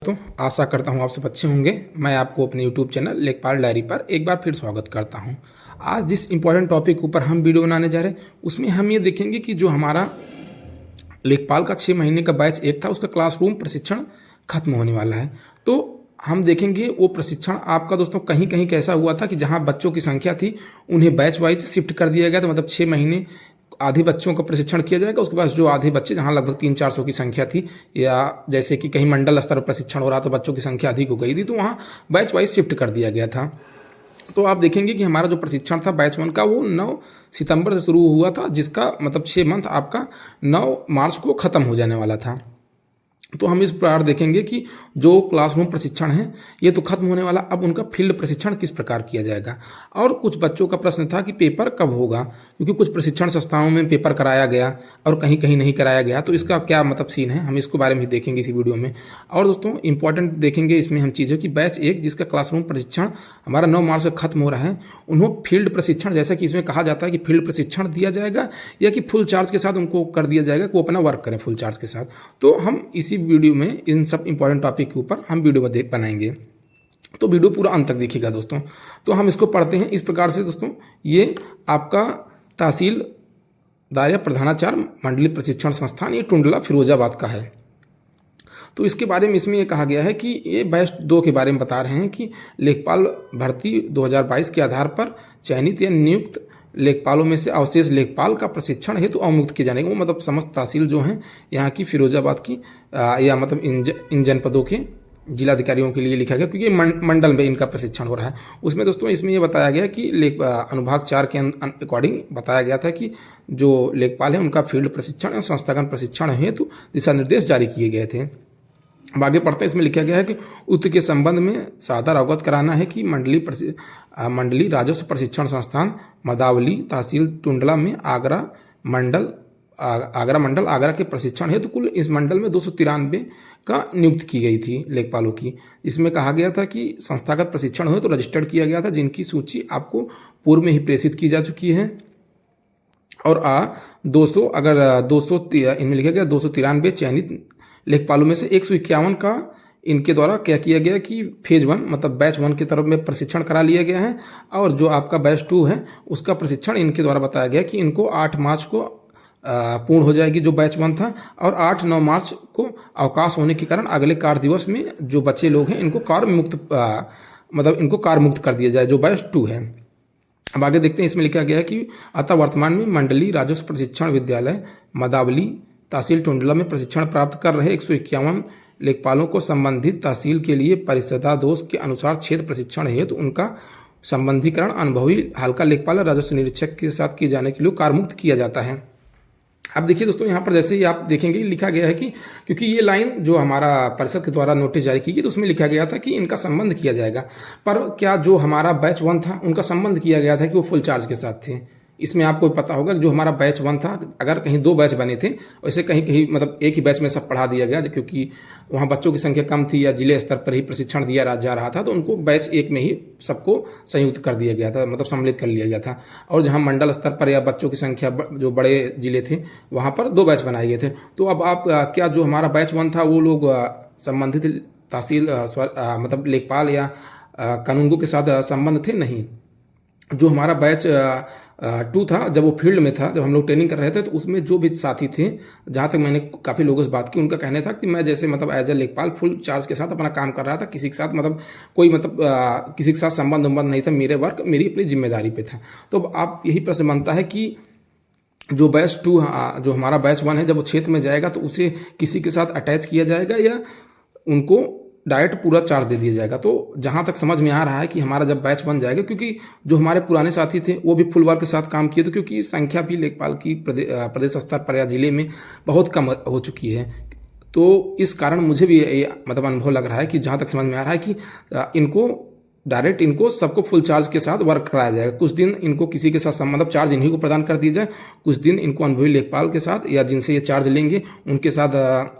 तो आशा करता हूँ आप सब अच्छे होंगे। मैं आपको अपने यूट्यूब चैनल लेखपाल डायरी पर एक बार फिर स्वागत करता हूँ। आज जिस इम्पोर्टेंट टॉपिक ऊपर हम वीडियो बनाने जा रहे हैं उसमें हम ये देखेंगे कि जो हमारा लेखपाल का 6 महीने का बैच एक था उसका क्लासरूम प्रशिक्षण खत्म होने वाला है। तो हम देखेंगे वो प्रशिक्षण आपका दोस्तों कहीं कहीं कैसा हुआ था कि जहाँ बच्चों की संख्या थी उन्हें बैच वाइज शिफ्ट कर दिया गया था। मतलब 6 महीने आधे बच्चों का प्रशिक्षण किया जाएगा, उसके बाद जो आधे बच्चे जहाँ लगभग 300-400 की संख्या थी, या जैसे कि कहीं मंडल स्तर पर प्रशिक्षण हो रहा तो बच्चों की संख्या अधिक हो गई थी तो वहाँ बैच वाइज शिफ्ट कर दिया गया था। तो आप देखेंगे कि हमारा जो प्रशिक्षण था बैच 1 का वो 9 सितंबर से शुरू हुआ था, जिसका मतलब 6 मंथ आपका 9 मार्च को ख़त्म हो जाने वाला था। तो हम इस प्रकार देखेंगे कि जो क्लासरूम प्रशिक्षण है ये तो खत्म होने वाला, अब उनका फील्ड प्रशिक्षण किस प्रकार किया जाएगा। और कुछ बच्चों का प्रश्न था कि पेपर कब होगा, क्योंकि कुछ प्रशिक्षण संस्थाओं में पेपर कराया गया और कहीं कहीं नहीं कराया गया, तो इसका क्या मतलब सीन है हम इसके बारे में देखेंगे इसी वीडियो में। और दोस्तों इंपॉर्टेंट देखेंगे इसमें हम चीज़ें कि बैच 1 जिसका क्लासरूम प्रशिक्षण हमारा 9 मार्च से खत्म हो रहा है, उन्होंने फील्ड प्रशिक्षण, जैसा कि इसमें कहा जाता है कि फील्ड प्रशिक्षण दिया जाएगा या कि फुल चार्ज के साथ उनको कर दिया जाएगा कि वो अपना वर्क करें फुल चार्ज के साथ। तो हम इसी वीडियो में इन सब इंपॉर्टेंट टॉपिक के ऊपर हम वीडियो बनाएंगे, तो वीडियो पूरा अंत तक देखिएगा दोस्तों। तो हम इसको पढ़ते हैं इस प्रकार से दोस्तों। ये आपका तहसीलदार या प्रधानाचार्य मंडलीय प्रशिक्षण संस्थान, ये टुंडला फिरोजाबाद का है। तो इसके बारे में इसमें ये कहा गया है कि ये बैच 2 के बारे में बता रहे हैं कि लेखपाल भर्ती 2022 के आधार पर चयनित या नियुक्त लेखपालों में से अवशेष लेखपाल का प्रशिक्षण हेतु अवमुक्त किए जाने, वो मतलब समस्त तहसील जो हैं यहाँ की फिरोजाबाद की या मतलब इन जनपदों के जिलाधिकारियों के लिए लिखा गया, क्योंकि मंडल में इनका प्रशिक्षण हो रहा है। उसमें दोस्तों इसमें ये बताया गया कि अनुभाग 4 के अकॉर्डिंग बताया गया था कि जो लेखपाल है उनका फील्ड प्रशिक्षण और संस्थागत प्रशिक्षण हेतु दिशा निर्देश जारी किए गए थे। अब आगे पढ़ते हैं, इसमें लिखा गया है कि उक्त के संबंध में सादर अवगत कराना है कि मंडली राजस्व प्रशिक्षण संस्थान मदावली तहसील टुंडला में आगरा मंडल आगरा के प्रशिक्षण हेतु कुल इस मंडल में 293 का नियुक्त की गई थी लेखपालों की। इसमें कहा गया था कि संस्थागत प्रशिक्षण हो तो रजिस्टर्ड किया गया था, जिनकी सूची आपको पूर्व में ही प्रेषित की जा चुकी है। और 200 अगर 200 इनमें लिखा गया 293 चयनित लेखपालों में से 151 का इनके द्वारा क्या किया गया कि फेज 1 मतलब बैच 1 की तरफ में प्रशिक्षण करा लिया गया है, और जो आपका बैच 2 है उसका प्रशिक्षण इनके द्वारा बताया गया कि इनको 8 मार्च को पूर्ण हो जाएगी जो बैच 1 था, और 8-9 मार्च को अवकाश होने के कारण अगले कार्य दिवस में जो बच्चे लोग हैं इनको इनको कार्य मुक्त कर दिया जाए जो बैच 2 है। अब आगे देखते हैं, इसमें लिखा गया है कि अतः वर्तमान में मंडली राजस्व प्रशिक्षण विद्यालय मदावली तहसील टुंडला में प्रशिक्षण प्राप्त कर रहे 151 लेखपालों को संबंधित तहसील के लिए परिस्थितादोष के अनुसार क्षेत्र प्रशिक्षण हेतु उनका संबंधीकरण अनुभवी हल्का लेखपाल राजस्व निरीक्षक के साथ किए जाने के लिए कारमुक्त किया जाता है। अब देखिए दोस्तों, यहाँ पर जैसे ही आप देखेंगे लिखा गया है कि क्योंकि ये लाइन जो हमारा परिषद के द्वारा नोटिस जारी की गई तो उसमें लिखा गया था कि इनका संबंध किया जाएगा, पर क्या जो हमारा बैच 1 था उनका संबंध किया गया था कि वो फुल चार्ज के साथ थे। इसमें आपको पता होगा कि जो हमारा बैच 1 था, अगर कहीं 2 बैच बने थे वैसे कहीं कहीं मतलब एक ही बैच में सब पढ़ा दिया गया, क्योंकि वहाँ बच्चों की संख्या कम थी या जिले स्तर पर ही प्रशिक्षण दिया जा रहा था, तो उनको बैच 1 में ही सबको संयुक्त कर दिया गया था, मतलब सम्मिलित कर लिया गया था। और जहाँ मंडल स्तर पर या बच्चों की संख्या जो बड़े जिले थे वहाँ पर 2 बैच बनाए गए थे। तो अब आप क्या जो हमारा बैच 1 था वो लोग संबंधित तहसील मतलब लेखपाल या कानूनगो के साथ संबंध थे? नहीं। जो हमारा बैच 2 था, जब वो फील्ड में था, जब हम लोग ट्रेनिंग कर रहे थे, तो उसमें जो भी साथी थे, जहाँ तक मैंने काफ़ी लोगों से बात की, उनका कहना था कि मैं जैसे मतलब एज ए लेखपाल फुल चार्ज के साथ अपना काम कर रहा था, किसी के साथ मतलब कोई किसी के साथ संबंध नहीं था, मेरे वर्क मेरी अपनी जिम्मेदारी पे था। तो अब आप यही प्रश्न बनता है कि जो बैच 2 जो हमारा बैच 1 है, जब वो क्षेत्र में जाएगा तो उसे किसी के साथ अटैच किया जाएगा या उनको डायरेक्ट पूरा चार्ज दे दिया जाएगा। तो जहाँ तक समझ में आ रहा है कि हमारा जब बैच बन जाएगा, क्योंकि जो हमारे पुराने साथी थे वो भी फुल वर्क के साथ काम किए थे, क्योंकि संख्या भी लेखपाल की प्रदेश स्तर पर या जिले में बहुत कम हो चुकी है। तो इस कारण मुझे भी मतलब अनुभव लग रहा है कि जहाँ तक समझ में आ रहा है कि इनको सबको फुल चार्ज के साथ वर्क कराया जाएगा। कुछ दिन इनको किसी के साथ मतलब चार्ज इन्हीं को प्रदान कर दिया जाए, कुछ दिन इनको अनुभवी लेखपाल के साथ या जिनसे ये चार्ज लेंगे उनके साथ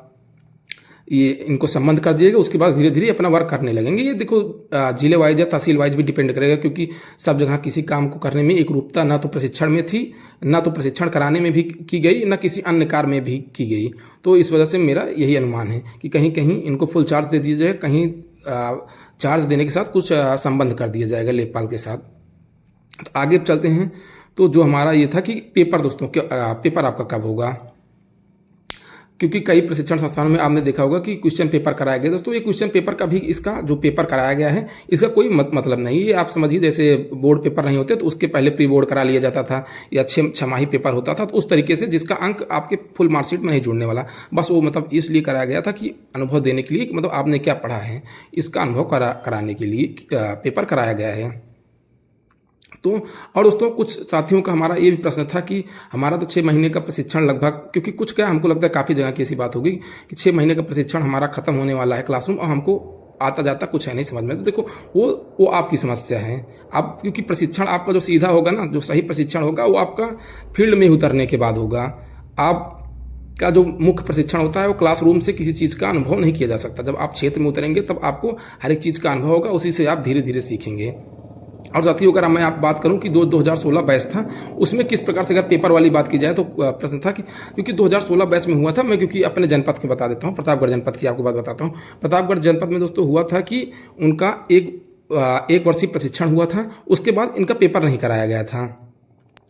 ये इनको संबंध कर दिएगा, उसके बाद धीरे धीरे अपना वर्क करने लगेंगे। ये देखो जिले वाइज या तहसील वाइज भी डिपेंड करेगा, क्योंकि सब जगह किसी काम को करने में एक रूपता ना तो प्रशिक्षण में थी, ना तो प्रशिक्षण कराने में भी की गई, ना किसी अन्य कार्य में भी की गई। तो इस वजह से मेरा यही अनुमान है कि कहीं कहीं इनको फुल चार्ज दे दिया जाए, कहीं चार्ज देने के साथ कुछ संबंध कर दिया जाएगा लेखपाल के साथ। तो आगे चलते हैं। तो जो हमारा ये था कि पेपर दोस्तों, पेपर आपका कब होगा, क्योंकि कई प्रशिक्षण संस्थानों में आपने देखा होगा कि क्वेश्चन पेपर कराया गया। दोस्तों ये क्वेश्चन पेपर का भी, इसका जो पेपर कराया गया है इसका कोई मतलब नहीं। ये आप समझिए जैसे बोर्ड पेपर नहीं होते तो उसके पहले प्री बोर्ड करा लिया जाता था, या छमाही पेपर होता था, तो उस तरीके से जिसका अंक आपके फुल मार्कशीट में नहीं जुड़ने वाला, बस वो मतलब इसलिए कराया गया था कि अनुभव देने के लिए, मतलब आपने क्या पढ़ा है इसका अनुभव कराने के लिए पेपर कराया गया है। तो और दोस्तों कुछ साथियों का हमारा ये भी प्रश्न था कि हमारा तो 6 महीने का प्रशिक्षण लगभग, क्योंकि कुछ क्या हमको लगता है काफ़ी जगह की ऐसी बात होगी कि 6 महीने का प्रशिक्षण हमारा खत्म होने वाला है क्लासरूम, और हमको आता जाता कुछ है नहीं समझ में। तो देखो वो आपकी समस्या है। आप क्योंकि प्रशिक्षण आपका जो सीधा होगा ना, जो सही प्रशिक्षण होगा वो आपका फील्ड में उतरने के बाद होगा। आप का जो मुख्य प्रशिक्षण होता है वो क्लासरूम से किसी चीज़ का अनुभव नहीं किया जा सकता। जब आप क्षेत्र में उतरेंगे तब आपको हर एक चीज़ का अनुभव होगा, उसी से आप धीरे धीरे सीखेंगे। और साथियों अगर मैं आप बात करूं कि 2016 बैच था, उसमें किस प्रकार से अगर पेपर वाली बात की जाए तो प्रश्न था कि क्योंकि 2016 बैच में हुआ था, मैं क्योंकि अपने जनपद के बता देता हूं, प्रतापगढ़ जनपद की आपको बात बताता हूं। प्रतापगढ़ जनपद में दोस्तों हुआ था कि उनका एक वर्षीय प्रशिक्षण हुआ था, उसके बाद इनका पेपर नहीं कराया गया था।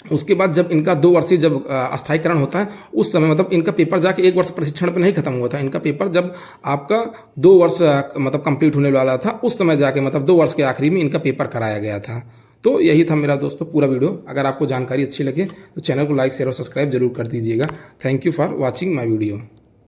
उसके बाद जब इनका 2 वर्षीय जब अस्थायीकरण होता है उस समय, मतलब इनका पेपर जाके 1 वर्ष प्रशिक्षण पे नहीं खत्म हुआ था, इनका पेपर जब आपका 2 वर्ष मतलब कंप्लीट होने वाला था उस समय जाके, मतलब 2 वर्ष के आखिरी में इनका पेपर कराया गया था। तो यही था मेरा दोस्तों पूरा वीडियो। अगर आपको जानकारी अच्छी लगे तो चैनल को लाइक शेयर और सब्सक्राइब जरूर कर दीजिएगा। Thank you for watching my video.